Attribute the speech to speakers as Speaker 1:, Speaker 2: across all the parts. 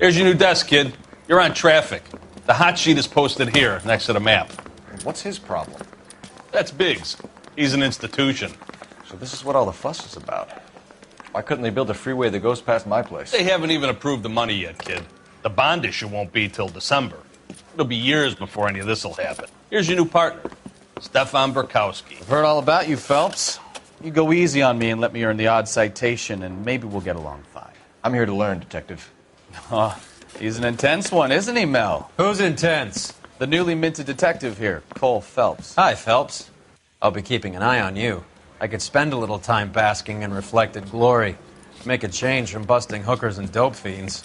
Speaker 1: Here's your new desk, kid. You're on traffic. The hot sheet is posted here, next to the map.
Speaker 2: What's his problem?
Speaker 1: That's Biggs. He's an institution.
Speaker 2: So this is what all the fuss is about. Why couldn't they build a freeway that goes past my place?
Speaker 1: They haven't even approved the money yet, kid. The bond issue won't be till December. It'll be years before any of this will happen. Here's your new partner, Stefan Burkowski.
Speaker 3: I've heard all about you, Phelps. You go easy on me and let me earn the odd citation, and maybe we'll get along fine.
Speaker 2: I'm here to learn, Detective.
Speaker 3: Oh, he's an intense one, isn't he, Mel?
Speaker 4: Who's intense?
Speaker 3: The newly minted detective here, Cole Phelps.
Speaker 4: Hi, Phelps. I'll be keeping an eye on you. I could spend a little time basking in reflected glory. Make a change from busting hookers and dope fiends.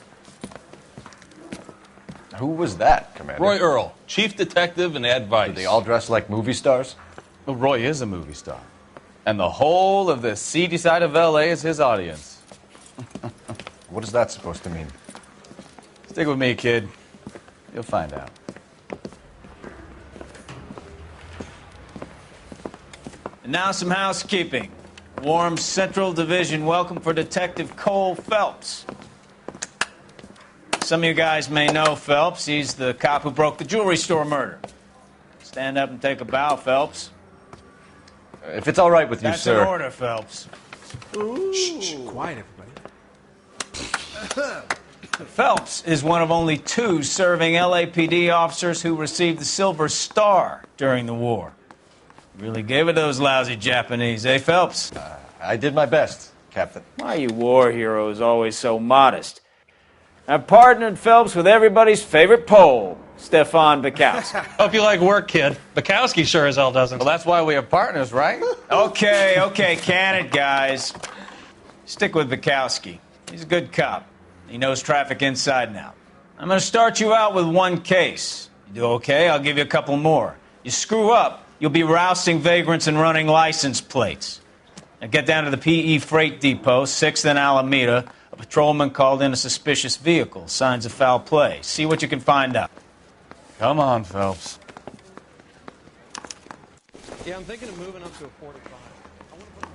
Speaker 2: Who was that, Commander?
Speaker 1: Roy Earl, chief detective and advice.
Speaker 2: Do they all dress like movie stars?
Speaker 3: Well, Roy is a movie star. And the whole of the seedy side of L.A. is his audience.
Speaker 2: What is that supposed to mean?
Speaker 3: Stick with me, kid. You'll find out.
Speaker 5: And now some housekeeping. Warm Central Division welcome for Detective Cole Phelps. Some of you guys may know Phelps. He's the cop who broke the jewelry store murder. Stand up and take a bow, Phelps.
Speaker 2: If it's all right with you,
Speaker 5: That's
Speaker 2: sir.
Speaker 5: an order, Phelps.
Speaker 4: Shh, quiet, everybody.
Speaker 5: Phelps is one of only 2 serving LAPD officers who received the Silver Star during the war. Really gave it those lousy Japanese, eh, Phelps?
Speaker 2: I did my best, Captain.
Speaker 5: Why are you war heroes always so modest? I've partnered Phelps with everybody's favorite Pole, Stefan Bukowski.
Speaker 6: Hope you like work, kid. Bukowski sure as hell doesn't.
Speaker 3: Well, that's why we have partners, right?
Speaker 5: Okay, can it, guys. Stick with Bukowski. He's a good cop. He knows traffic inside and out. I'm going to start you out with 1 case. You do okay, I'll give you a couple more. You screw up, you'll be rousting vagrants and running license plates. Now get down to the PE Freight Depot, 6th and Alameda. A patrolman called in a suspicious vehicle. Signs of foul play. See what you can find out.
Speaker 3: Come on, Phelps.
Speaker 6: Yeah, I'm thinking of moving up to a 45. I want to put it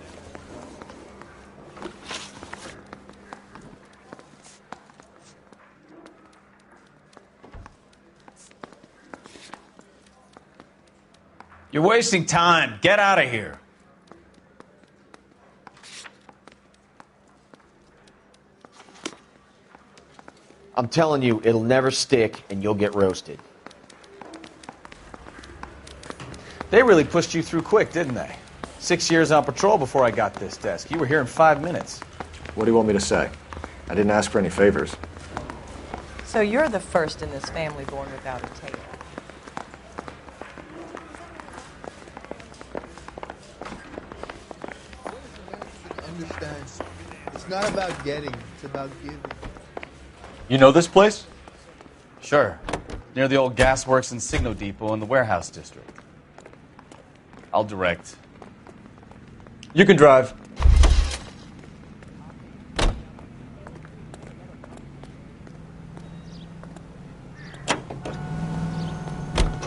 Speaker 5: You're wasting time. Get out of here.
Speaker 7: I'm telling you, it'll never stick, and you'll get roasted.
Speaker 3: They really pushed you through quick, didn't they? 6 years on patrol before I got this desk. You were here in 5 minutes.
Speaker 2: What do you want me to say? I didn't ask for any favors.
Speaker 8: So you're the first in this family born without a tail.
Speaker 9: Understand? It's not about getting, it's about giving.
Speaker 2: You know this place?
Speaker 3: Sure. Near the old gasworks and signal depot in the warehouse district. I'll direct.
Speaker 2: You can drive.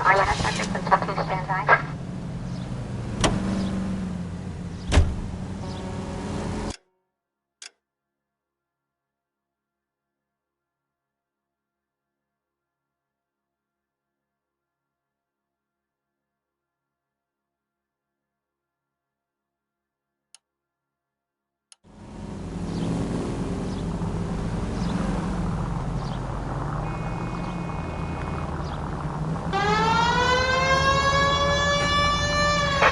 Speaker 10: All units, subject from Tucson, stand by.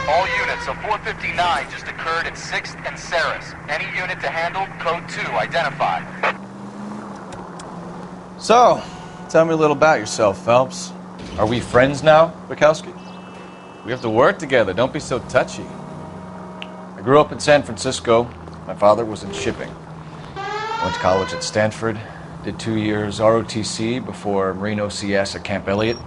Speaker 11: All units, a 459 just occurred at 6th and Saris. Any unit to handle, code 2, identified.
Speaker 3: So, tell me a little about yourself, Phelps.
Speaker 2: Are we friends now, Bukowski?
Speaker 3: We have to work together. Don't be so touchy.
Speaker 2: I grew up in San Francisco. My father was in shipping. Went to college at Stanford. Did 2 years ROTC before Marine OCS at Camp Elliott.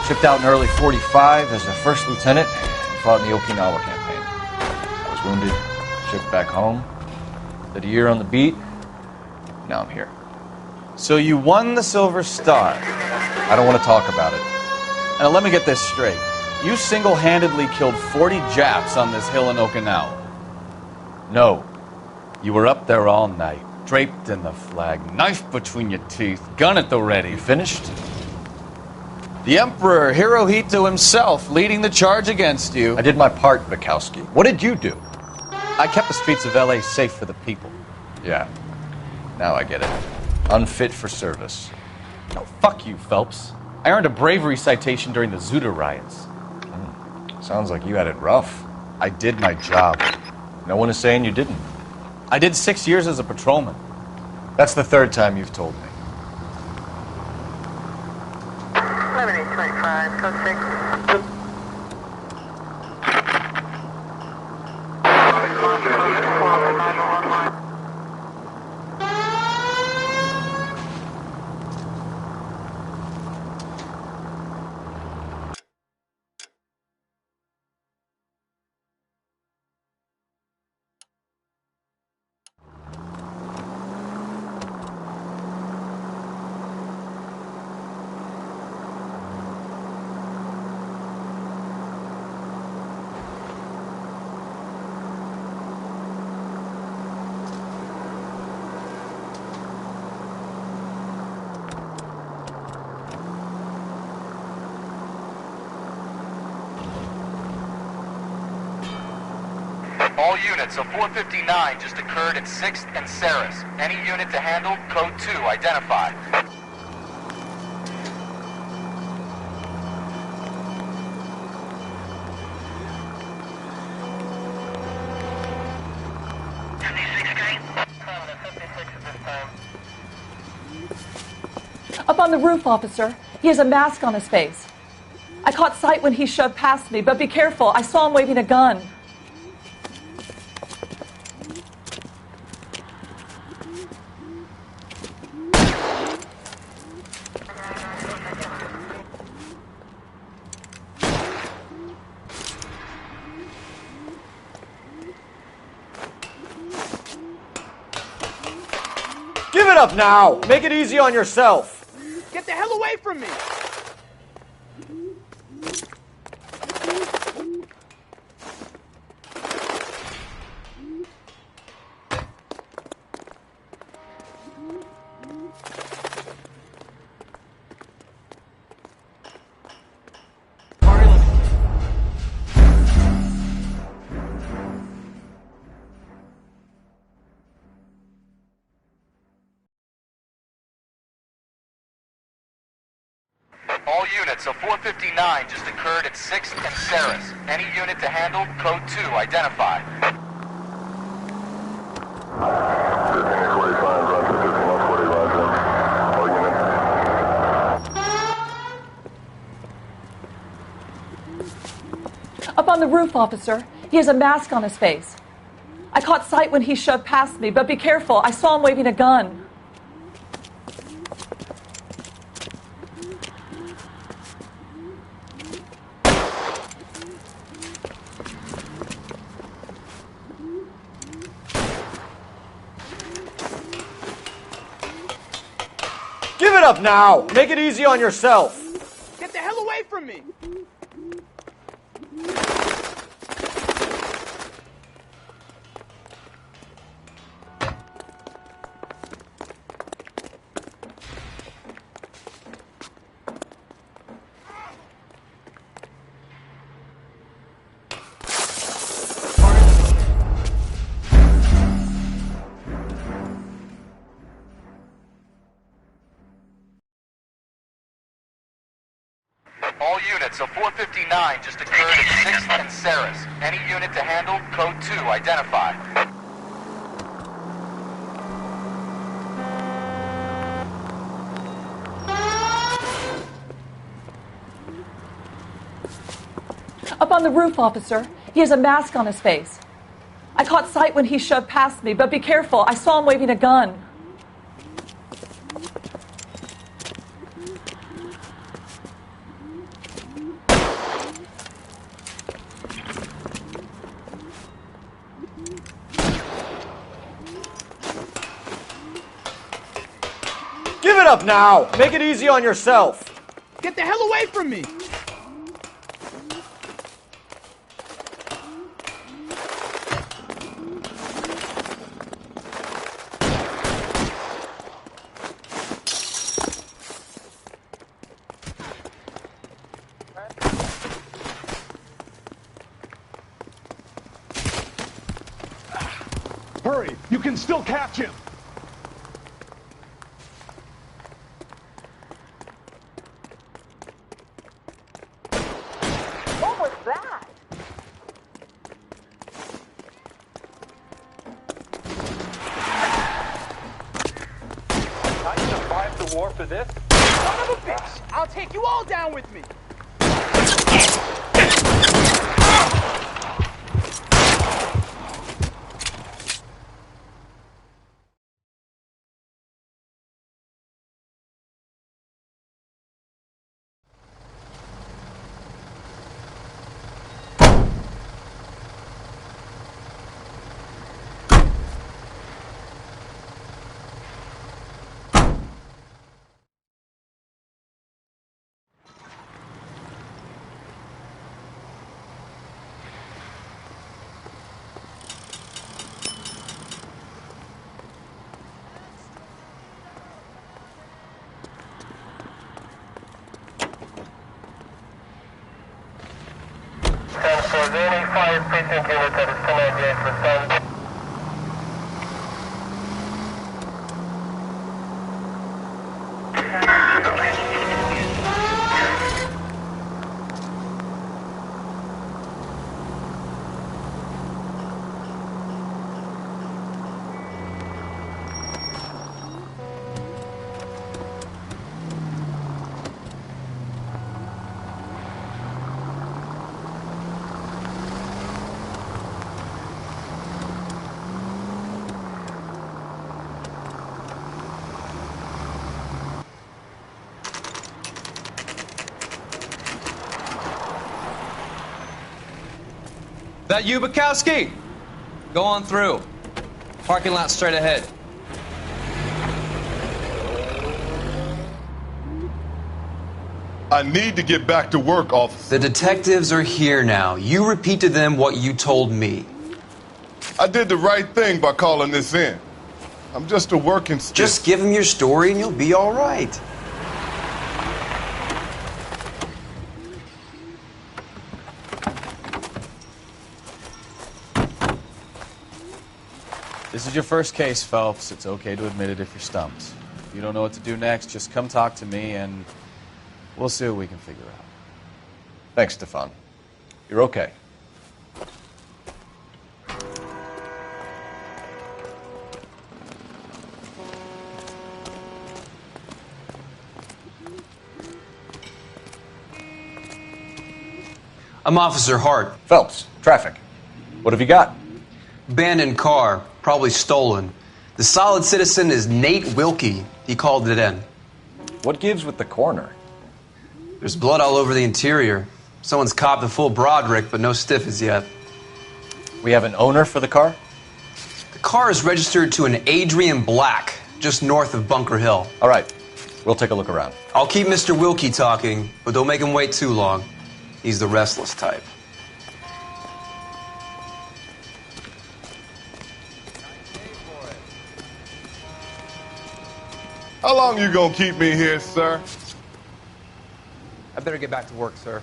Speaker 2: Shipped out in early 45 as a first lieutenant and fought in the Okinawa campaign. I was wounded, shipped back home. Did a year on the beat. Now I'm here.
Speaker 3: So you won the Silver Star.
Speaker 2: I don't want to talk about it.
Speaker 3: And let me get this straight. You single-handedly killed 40 Japs on this hill in Okinawa.
Speaker 2: No.
Speaker 3: You were up there all night. Draped in the flag, knife between your teeth, gun at the ready.
Speaker 2: You finished?
Speaker 3: The Emperor Hirohito himself leading the charge against you.
Speaker 2: I did my part, Bukowski. What did you do?
Speaker 3: I kept the streets of LA safe for the people.
Speaker 2: Yeah. Now I get it. Unfit for service.
Speaker 3: No, fuck you, Phelps. I earned a bravery citation during the Zuda riots.
Speaker 2: Sounds like you had it rough.
Speaker 3: I did my job.
Speaker 2: No one is saying you didn't.
Speaker 3: I did 6 years as a patrolman.
Speaker 2: That's the third time you've told me.
Speaker 10: 11825, code 6.
Speaker 11: All units, a 459 just occurred at 6th and Saris. Any unit to handle, code 2, identify.
Speaker 8: Up on the roof, officer. He has a mask on his face. I caught sight when he shoved past me, but be careful. I saw him waving a gun.
Speaker 7: Give it up now! Make it easy on yourself!
Speaker 6: Get the hell away from me!
Speaker 11: All units, a 459 just occurred at 6th and Saris. Any unit to handle, code 2, identify.
Speaker 8: Up on the roof, officer. He has a mask on his face. I caught sight when he shoved past me, but be careful. I saw him waving a gun.
Speaker 7: Give it up now! Make it easy on yourself!
Speaker 6: Get the hell away from me!
Speaker 11: All units, a 459 just occurred at 6th and Saris. Any unit to handle, code 2, identify.
Speaker 8: Up on the roof, officer. He has a mask on his face. I caught sight when he shoved past me, but be careful. I saw him waving a gun.
Speaker 7: Give it up now! Make it easy on yourself!
Speaker 6: Get the hell away from me!
Speaker 12: worry. You can still catch him.
Speaker 8: What was that?
Speaker 12: I survived the war for this?
Speaker 6: Son of a bitch! I'll take you all down with me!
Speaker 10: For any fire precinct unit that is 1098%.
Speaker 4: That you, Bukowski? Go on through. Parking lot straight ahead.
Speaker 13: I need to get back to work, officer.
Speaker 14: The detectives are here now. You repeat to them what you told me.
Speaker 13: I did the right thing by calling this in. I'm just a working stiff.
Speaker 14: Just give them your story and you'll be all right.
Speaker 3: This is your first case, Phelps. It's okay to admit it if you're stumped. If you don't know what to do next, just come talk to me and we'll see what we can figure out.
Speaker 2: Thanks, Stefan. You're okay.
Speaker 14: I'm Officer Hart.
Speaker 2: Phelps, traffic. What have you got?
Speaker 14: Abandoned car, probably stolen. The solid citizen is Nate Wilkie. He called it in.
Speaker 2: What gives with the coroner?
Speaker 14: There's blood all over the interior. Someone's copped a full Broderick, but no stiff as yet.
Speaker 2: We have an owner for the car?
Speaker 14: The car is registered to an Adrian Black, just north of Bunker Hill.
Speaker 2: All right, we'll take a look around.
Speaker 14: I'll keep Mr. Wilkie talking, but don't make him wait too long. He's the restless type.
Speaker 13: How long you gonna keep me here, sir?
Speaker 4: I better get back to work, sir.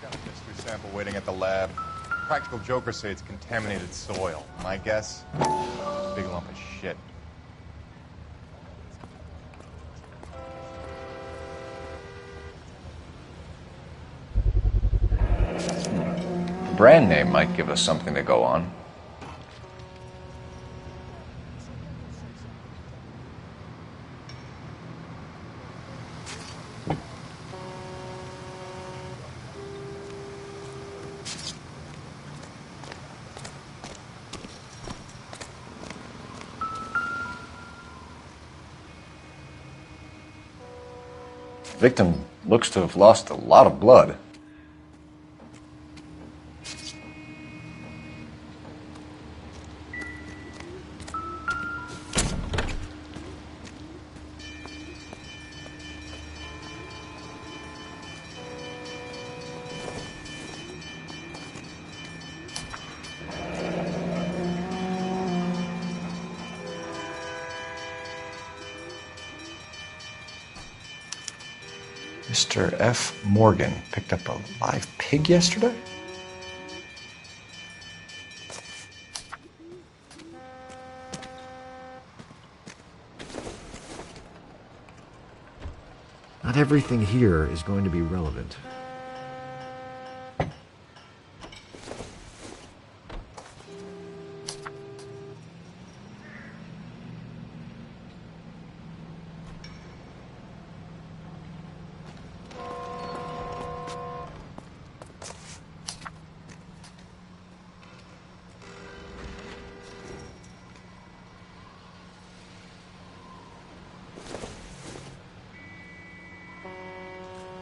Speaker 15: Got a mystery sample waiting at the lab. Practical jokers say it's contaminated soil. My guess? Big lump of shit.
Speaker 2: Brand name might give us something to go on. Victim looks to have lost a lot of blood. Mr. F. Morgan picked up a live pig yesterday?
Speaker 16: Not everything here is going to be relevant.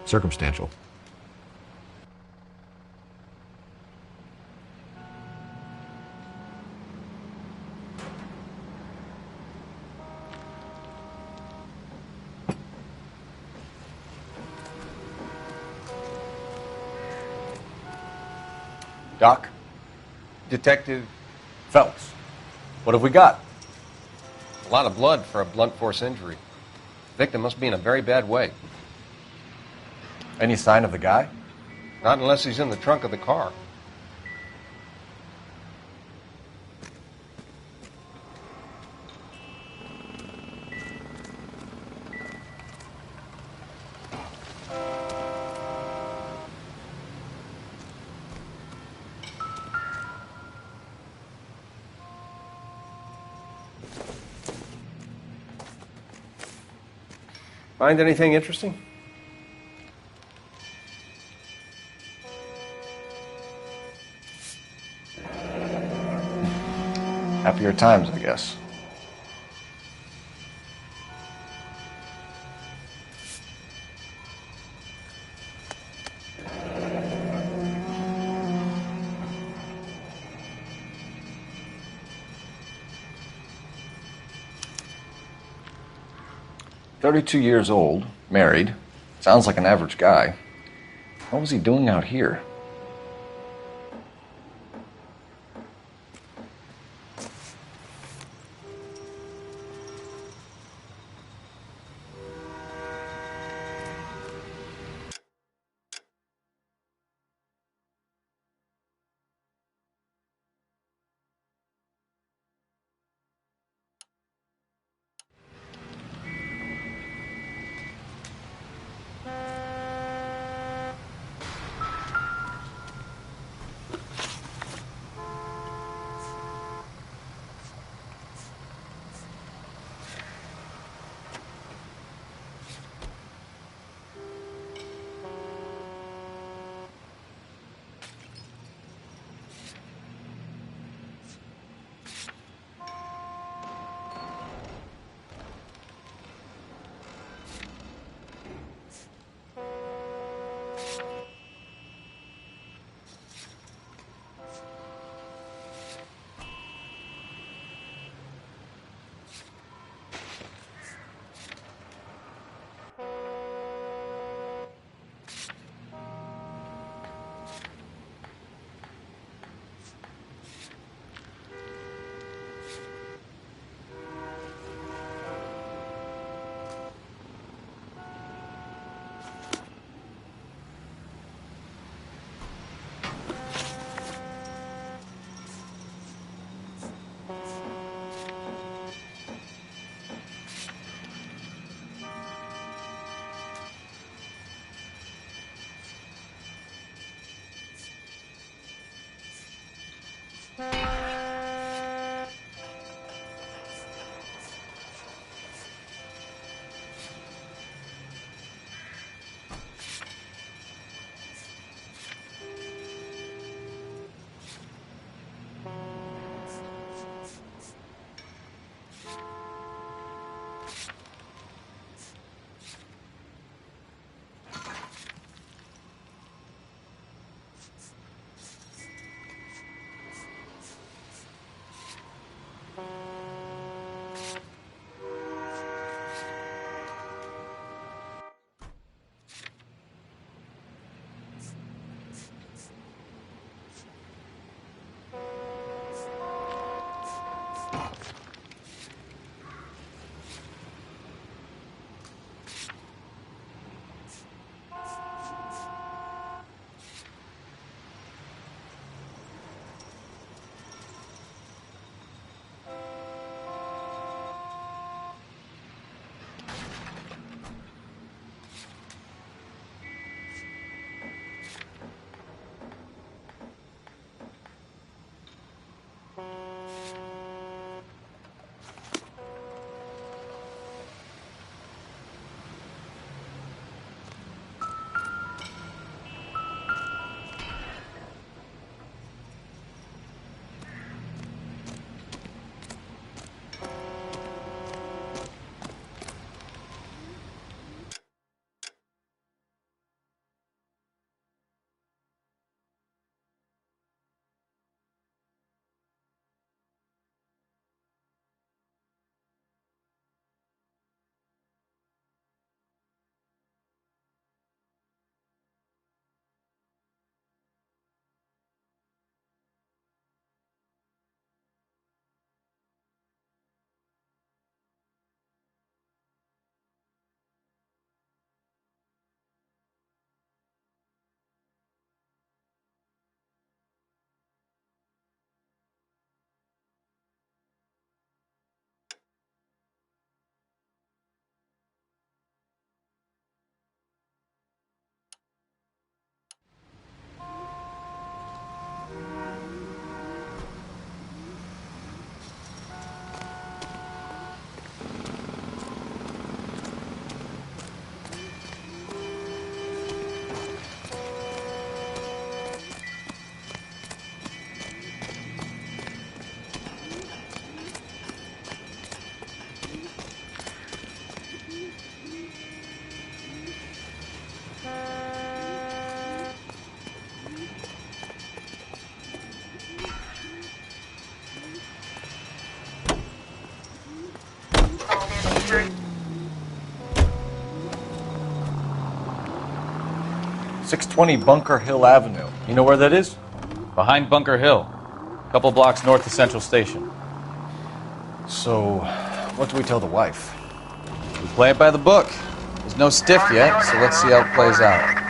Speaker 16: Circumstantial.
Speaker 2: Doc?
Speaker 17: Detective
Speaker 2: Phelps. What have we got?
Speaker 17: a lot of blood for a blunt force injury. The victim must be in a very bad way.
Speaker 2: Any sign of the guy?
Speaker 17: Not unless he's in the trunk of the car. Find anything interesting?
Speaker 2: Happier times, I guess. "32 years old, married. Sounds like an average guy. What was he doing out here?" 620 Bunker Hill Avenue. You know where that is?
Speaker 3: Behind Bunker Hill. A couple blocks north of Central Station.
Speaker 2: So, what do we tell the wife?
Speaker 3: We play it by the book. There's no stiff yet, so let's see how it plays out.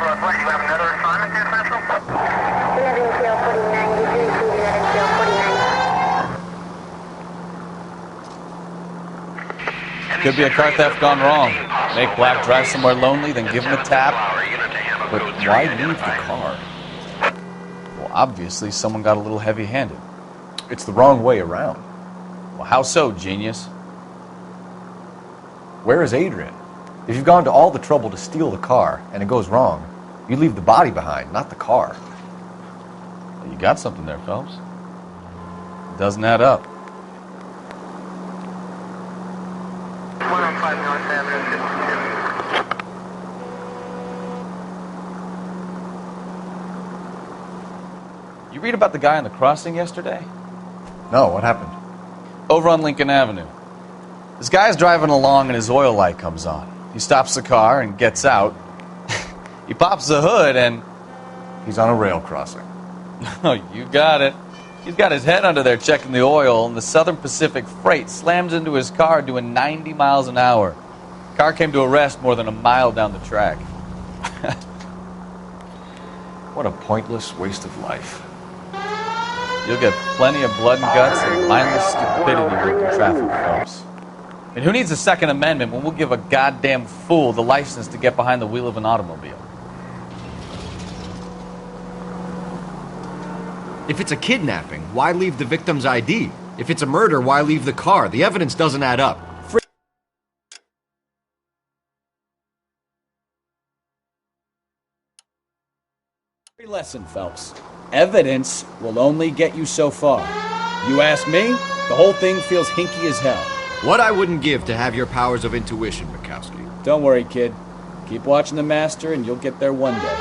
Speaker 3: Could be a car theft gone wrong. Make Black drive somewhere lonely, then give him a tap. But why leave the car? Well, obviously, someone got a little heavy-handed.
Speaker 2: It's the wrong way around.
Speaker 3: Well, how so, genius?
Speaker 2: Where is Adrian? If you've gone to all the trouble to steal the car and it goes wrong, you leave the body behind, not the car.
Speaker 3: You got something there, Phelps. It doesn't add up. You read about the guy on the crossing yesterday?
Speaker 2: No, what happened?
Speaker 3: Over on Lincoln Avenue. This guy's driving along and his oil light comes on. He stops the car and gets out. He pops the hood and...
Speaker 2: He's on a rail crossing.
Speaker 3: Oh, you got it. He's got his head under there checking the oil, and the Southern Pacific Freight slams into his car doing 90 miles an hour. The car came to a rest more than a mile down the track.
Speaker 2: What a pointless waste of life.
Speaker 3: You'll get plenty of blood and guts and mindless stupidity working traffic, Phelps. And who needs a Second Amendment when we'll give a goddamn fool the license to get behind the wheel of an automobile?
Speaker 16: If it's a kidnapping, why leave the victim's ID? If it's a murder, why leave the car? The evidence doesn't add up.
Speaker 18: Lesson, Phelps. Evidence will only get you so far. You ask me, the whole thing feels hinky as hell.
Speaker 16: What I wouldn't give to have your powers of intuition, Bukowski.
Speaker 18: Don't worry, kid. Keep watching the master and you'll get there one day.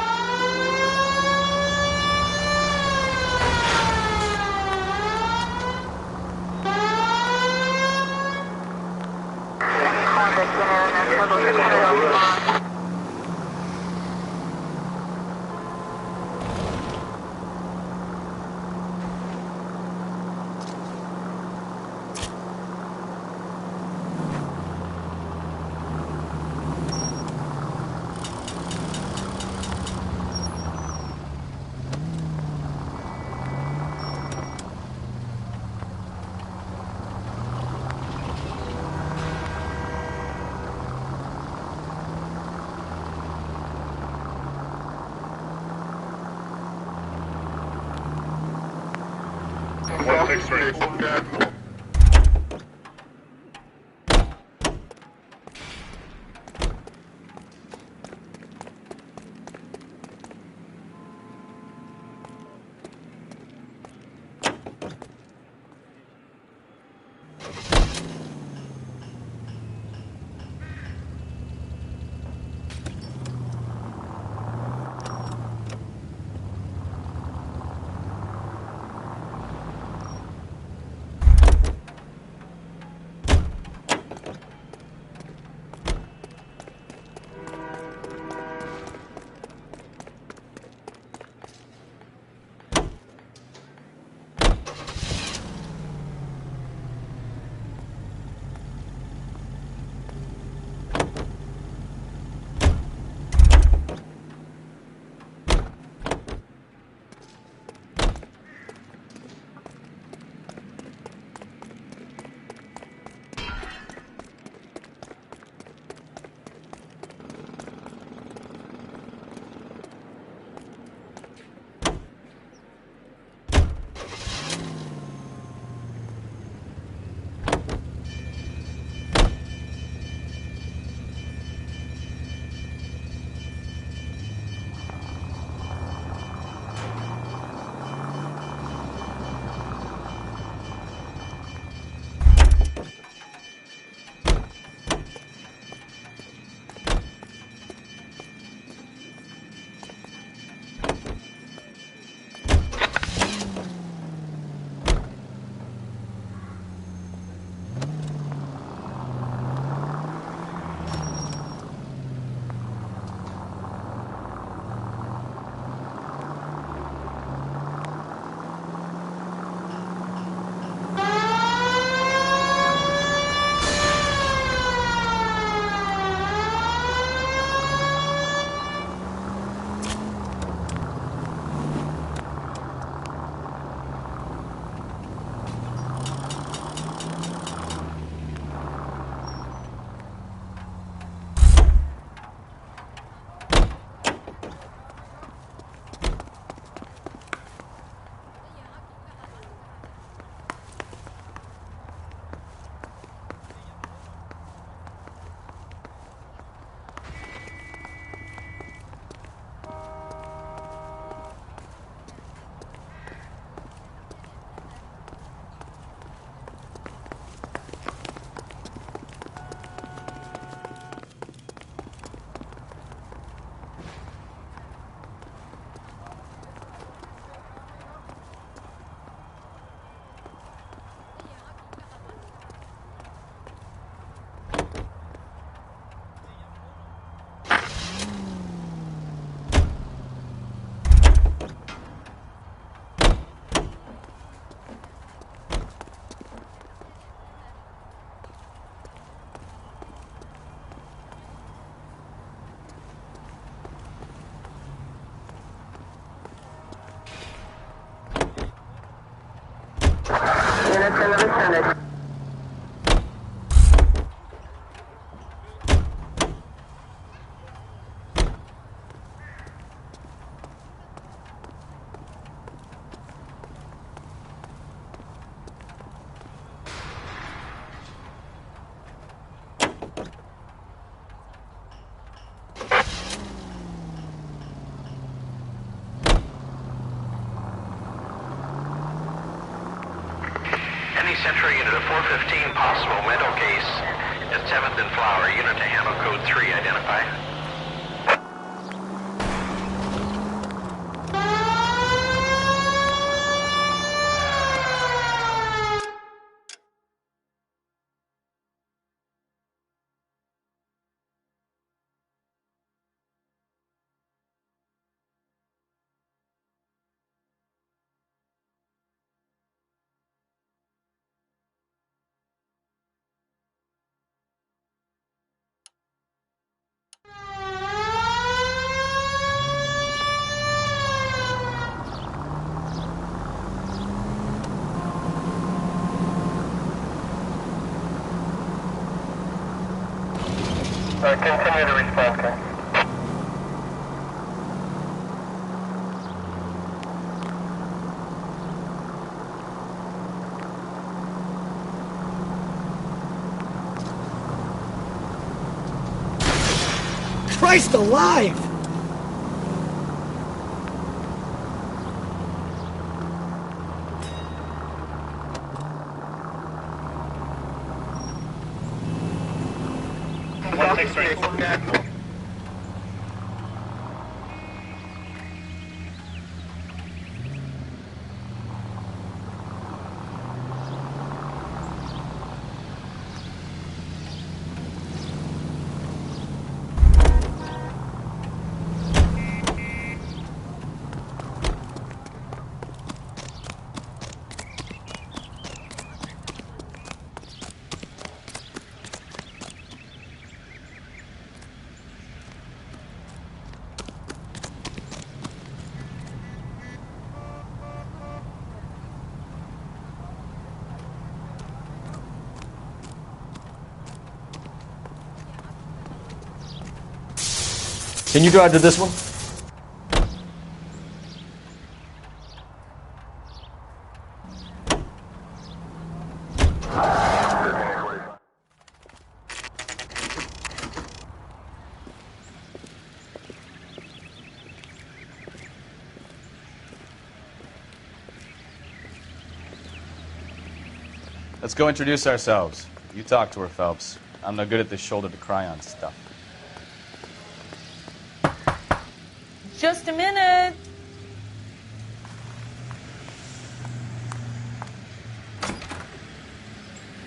Speaker 19: Central Unit, a 415 possible mental case at 7th and Flower. Unit to handle code 3, identify. Continue to respond, okay?
Speaker 18: Christ alive!
Speaker 2: Can you drive to this one?
Speaker 3: Let's go introduce ourselves. You talk to her, Phelps. I'm no good at this shoulder to cry on stuff.
Speaker 8: Just a minute.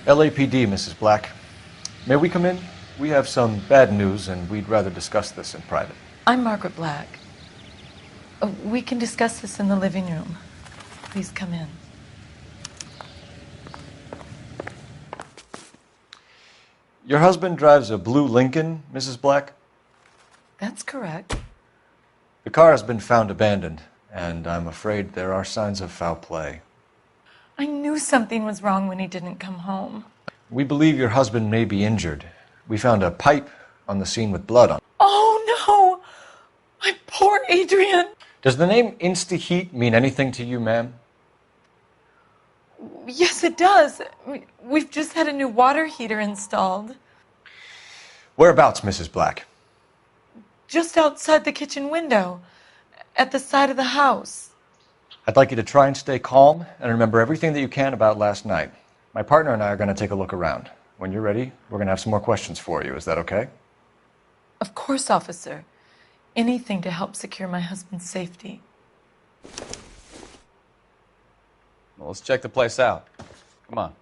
Speaker 2: LAPD, Mrs. Black. May we come in? We have some bad news, and we'd rather discuss this in private.
Speaker 20: I'm Margaret Black. We can discuss this in the living room. Please come in.
Speaker 2: Your husband drives a blue Lincoln, Mrs. Black?
Speaker 20: That's correct.
Speaker 2: The car has been found abandoned, and I'm afraid there are signs of foul play.
Speaker 20: I knew something was wrong when he didn't come home.
Speaker 2: We believe your husband may be injured. We found a pipe on the scene with blood on it.
Speaker 20: Oh, no! My poor Adrian!
Speaker 2: Does the name Insta-Heat mean anything to you, ma'am?
Speaker 20: Yes, it does. We've just had a new water heater installed.
Speaker 2: Whereabouts, Mrs. Black?
Speaker 20: Just outside the kitchen window, at the side of the house.
Speaker 2: I'd like you to try and stay calm and remember everything that you can about last night. My partner and I are going to take a look around. When you're ready, we're going to have some more questions for you. Is that okay?
Speaker 20: Of course, officer. Anything to help secure my husband's safety.
Speaker 3: Well, let's check the place out. Come on.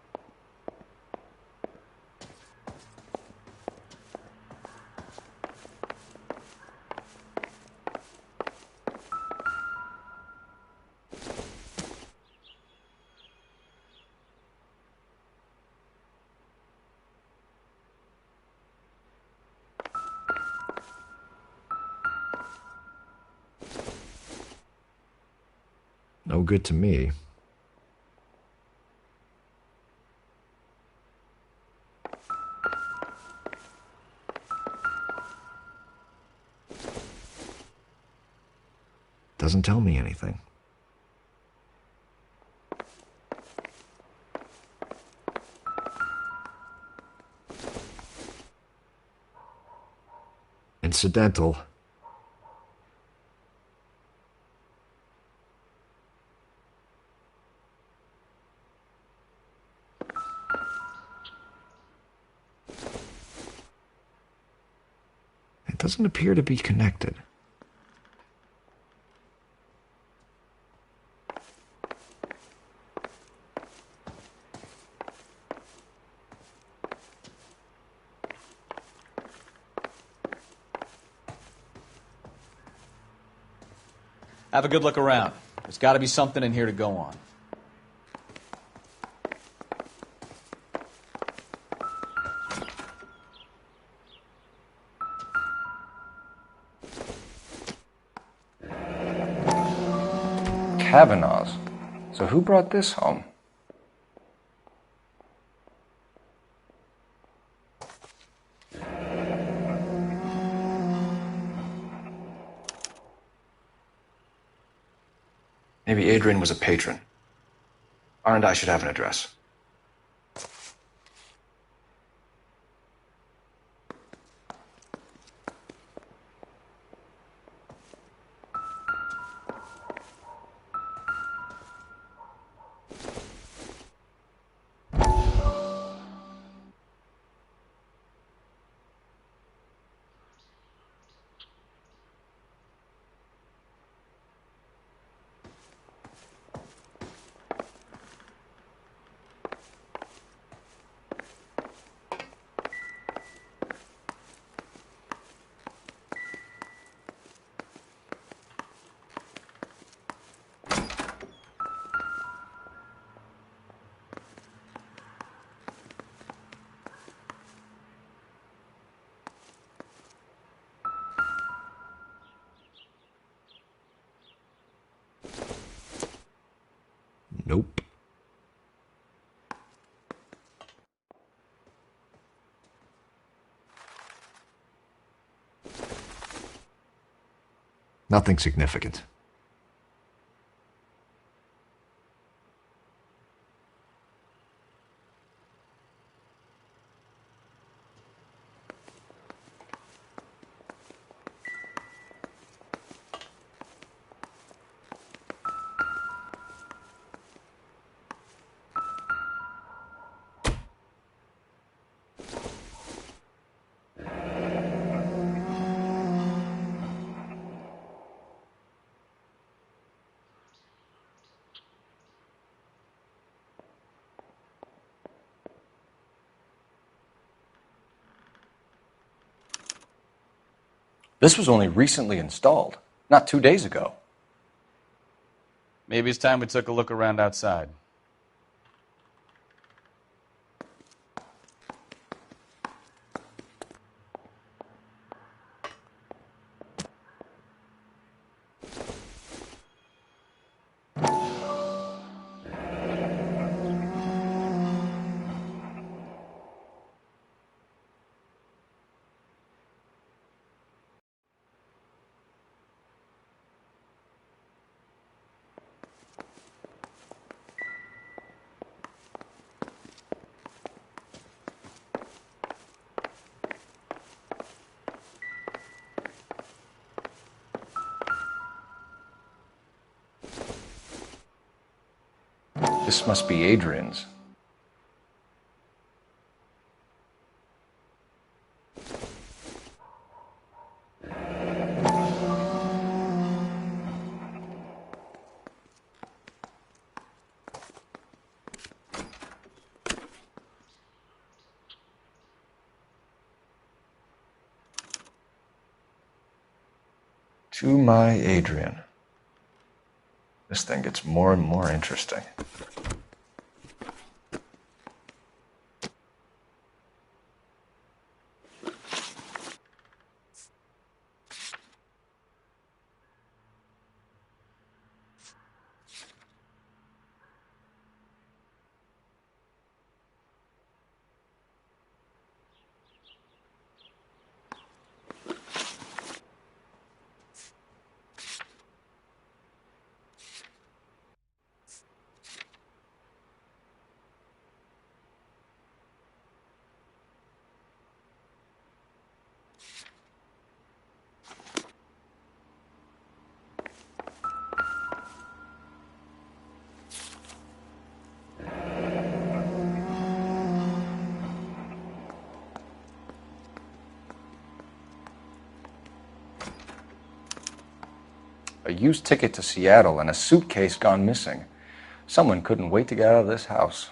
Speaker 16: No good to me. Doesn't tell me anything. Incidental. doesn't appear to be connected.
Speaker 18: Have a good look around. There's got to be something in here to go on.
Speaker 2: Kavanaugh's. So who brought this home? Maybe Adrian was a patron. R&I should have an address.
Speaker 16: Nope. Nothing significant.
Speaker 2: This was only recently installed, not 2 days ago.
Speaker 3: Maybe it's time we took a look around outside.
Speaker 2: This must be Adrian's. To my Adrian. This thing gets more and more interesting. A used ticket to Seattle and a suitcase gone missing. Someone couldn't wait to get out of this house.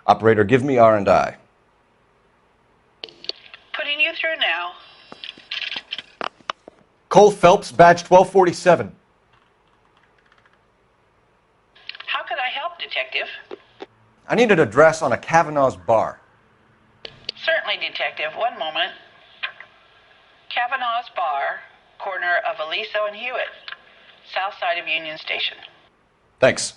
Speaker 2: Operator, give me R&I.
Speaker 19: Putting you through now.
Speaker 2: Cole Phelps, badge 1247.
Speaker 19: How could I help, Detective?
Speaker 2: I need an address on a Kavanaugh's bar.
Speaker 19: Certainly, Detective. One moment. Kavanaugh's Bar, corner of Aliso and Hewitt, south side of Union Station.
Speaker 2: Thanks.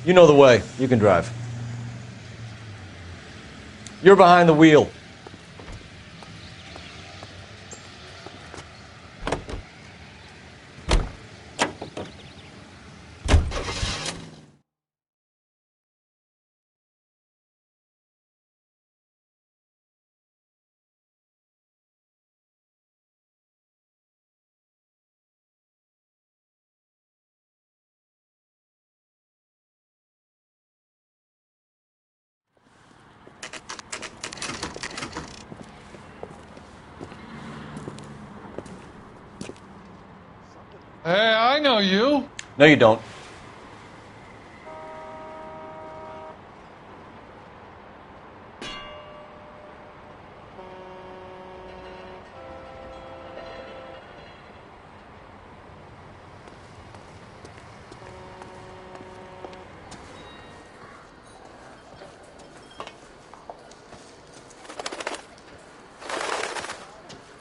Speaker 2: You know the way. You can drive. You're behind the wheel.
Speaker 12: Hey, I know you.
Speaker 2: No, you don't.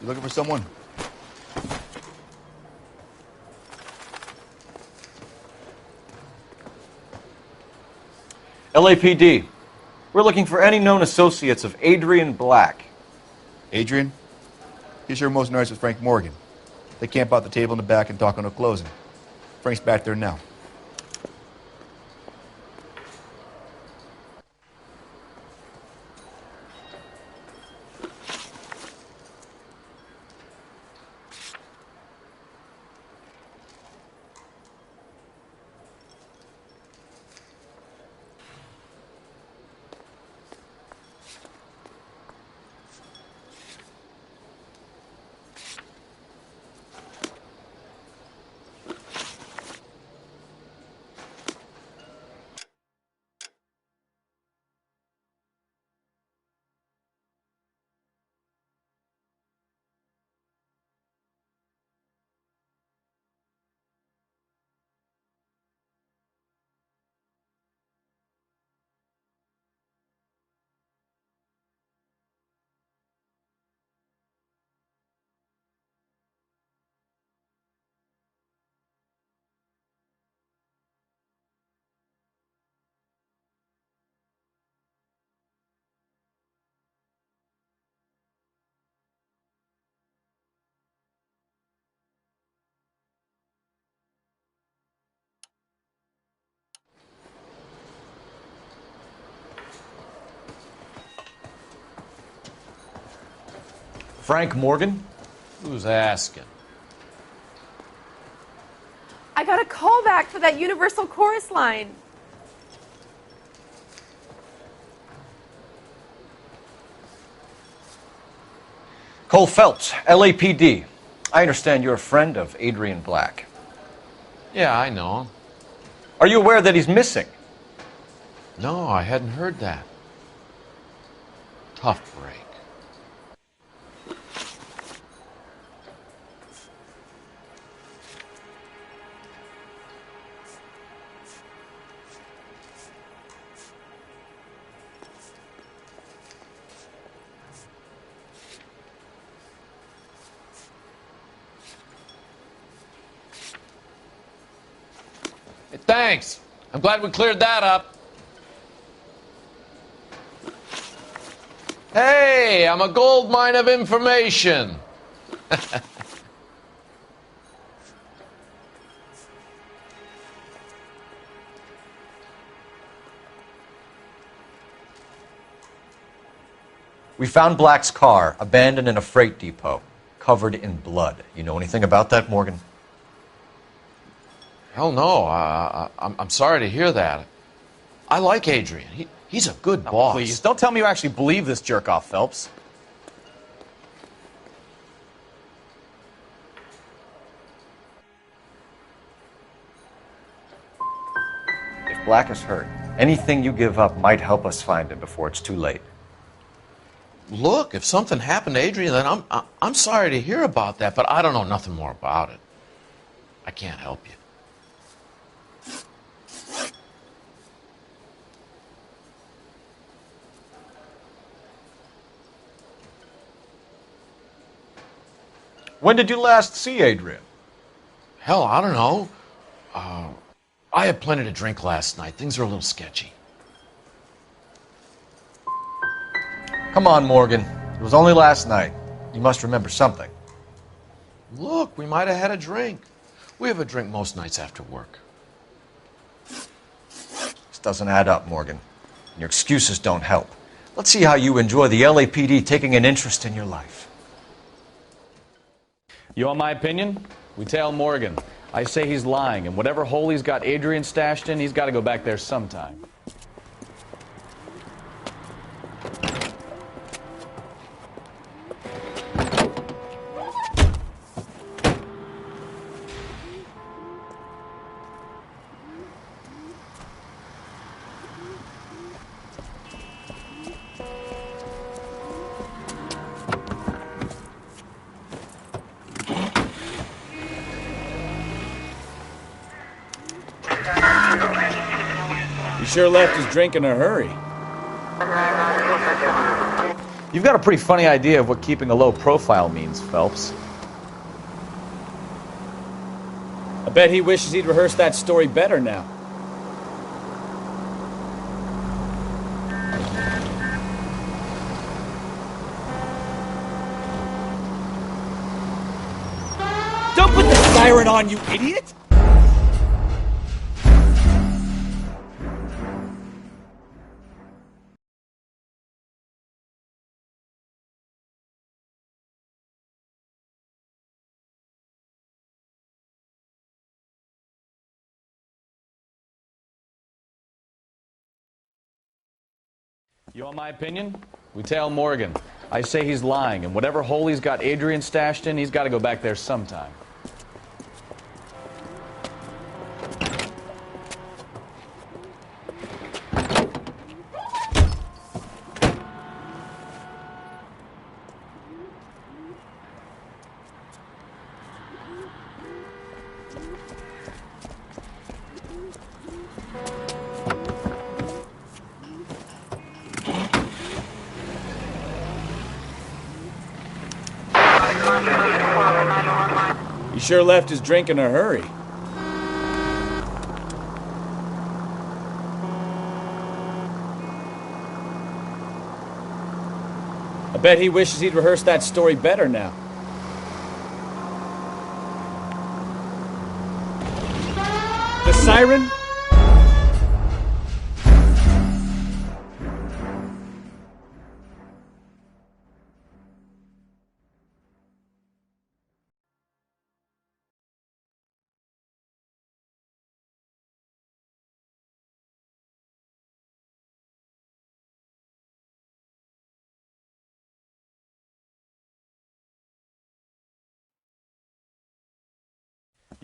Speaker 21: You looking for someone?
Speaker 2: LAPD. We're looking for any known associates of Adrian Black.
Speaker 21: Adrian? He's here most nights with Frank Morgan. They camp out the table in the back and talk on a closing. Frank's back there now.
Speaker 2: Frank Morgan?
Speaker 4: Who's asking?
Speaker 1: I got a call back for that Universal Chorus line.
Speaker 2: Cole Phelps, LAPD. I understand you're a friend of Adrian Black.
Speaker 4: Yeah, I know him.
Speaker 2: Are you aware that he's missing?
Speaker 4: No, I hadn't heard that. Tough break. Hey, thanks. I'm glad we cleared that up. Hey, I'm a gold mine of information.
Speaker 2: We found Black's car abandoned in a freight depot, covered in blood. You know anything about that, Morgan?
Speaker 4: Hell no. I'm sorry to hear that. I like Adrian. He's a good boss.
Speaker 3: Please, don't tell me you actually believe this jerk-off, Phelps.
Speaker 2: If Black is hurt, anything you give up might help us find him before it's too late.
Speaker 4: Look, if something happened to Adrian, then I'm sorry to hear about that, but I don't know nothing more about it. I can't help you.
Speaker 2: When did you last see Adrian?
Speaker 4: Hell, I don't know. I had plenty to drink last night. Things are a little sketchy.
Speaker 2: Come on, Morgan. It was only last night. You must remember something.
Speaker 4: Look, we might have had a drink. We have a drink most nights after work.
Speaker 2: This doesn't add up, Morgan. Your excuses don't help. Let's see how you enjoy the LAPD taking an interest in your life.
Speaker 3: You want my opinion? We tail Morgan. I say he's lying, and whatever hole he's got Adrian stashed in, he's got to go back there sometime. He sure left his drink in a hurry. You've got a pretty funny idea of what keeping a low profile means, Phelps. I bet he wishes he'd rehearsed that story better now. Don't put the siren on, you idiot! You want my opinion? We tail Morgan. I say he's lying, and whatever hole he's got Adrian stashed in, he's got to go back there sometime. He sure left his drink in a hurry. I bet he wishes he'd rehearsed that story better now. The siren?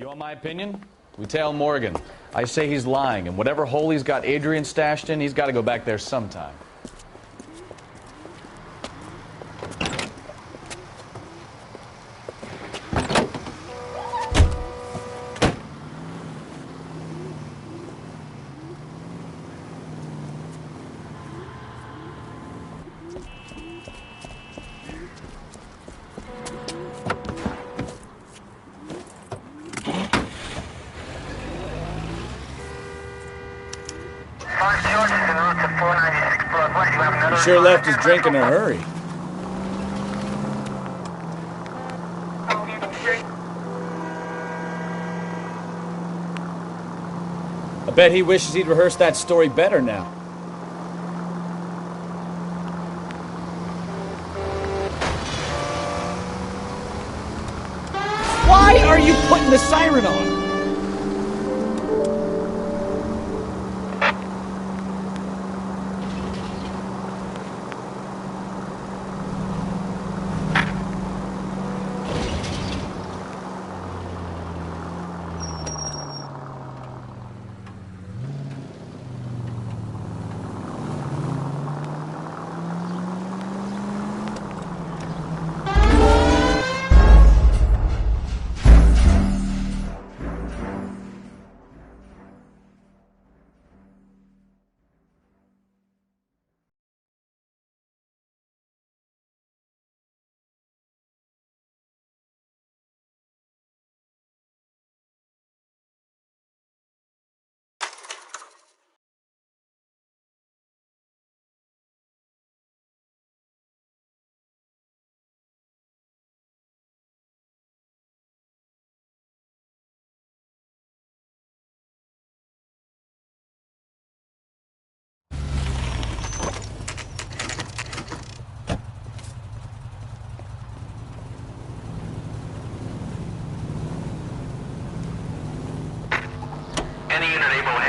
Speaker 3: You want my opinion? We tail Morgan. I say he's lying, and whatever hole he's got Adrian stashed in, he's got to go back there sometime.
Speaker 18: He sure left his drink in a hurry. I bet he wishes he'd rehearsed that story better now. Why are you putting the siren on?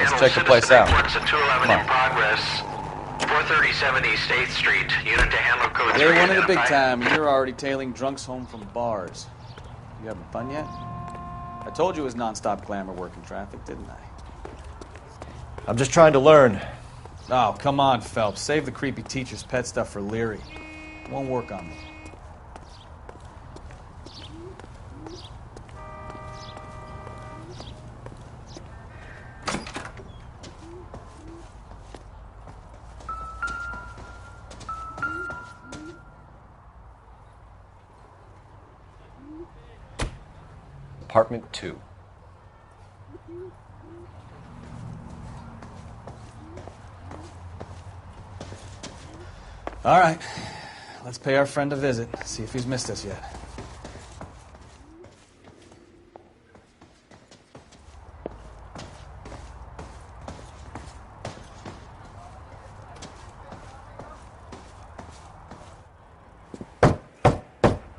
Speaker 3: Let's check the place out.
Speaker 19: Come on. Progress. 437 East 8th Street. Unit to handle code 3.
Speaker 3: Day one of the big time, and you're already tailing drunks home from bars. You having fun yet? I told you it was non-stop glamour work in traffic, didn't I?
Speaker 2: I'm just trying to learn.
Speaker 3: Oh, come on, Phelps. Save the creepy teacher's pet stuff for Leary. It won't work on me.
Speaker 2: Apartment 2.
Speaker 3: All right. Let's pay our friend a visit. See if he's missed us yet.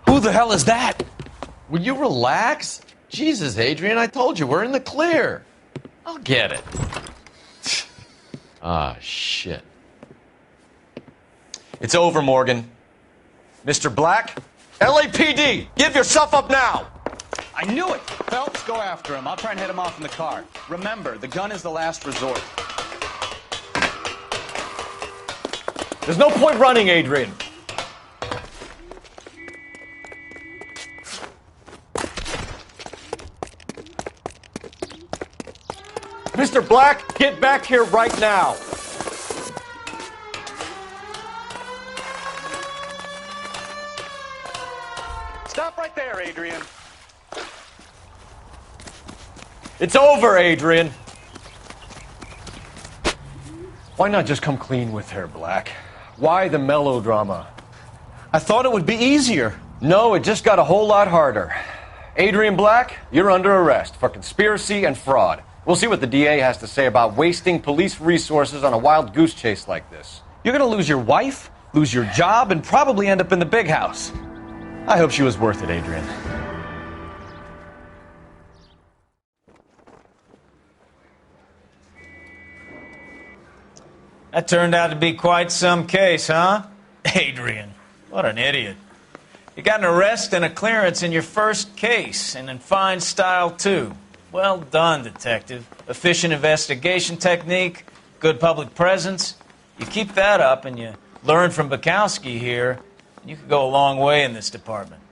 Speaker 4: Who the hell is that? Will you relax? Jesus, Adrian, I told you, we're in the clear. I'll get it. Ah, shit.
Speaker 2: It's over, Morgan. Mr. Black? LAPD! Give yourself up now!
Speaker 3: I knew it! Phelps, go after him. I'll try and head him off in the car. Remember, the gun is the last resort.
Speaker 2: There's no point running, Adrian. Mr. Black, get back here right now.
Speaker 3: Stop right there, Adrian.
Speaker 2: It's over, Adrian. Why not just come clean with her, Black? Why the melodrama?
Speaker 4: I thought it would be easier.
Speaker 2: No, it just got a whole lot harder. Adrian Black, you're under arrest for conspiracy and fraud. We'll see what the DA has to say about wasting police resources on a wild goose chase like this.
Speaker 3: You're gonna lose your wife, lose your job, and probably end up in the big house.
Speaker 2: I hope she was worth it, Adrian.
Speaker 5: That turned out to be quite some case, huh? Adrian, what an idiot. You got an arrest and a clearance in your first case, and in fine style, too. Well done, Detective. Efficient investigation technique, good public presence. You keep that up and you learn from Bukowski here, and you could go a long way in this department.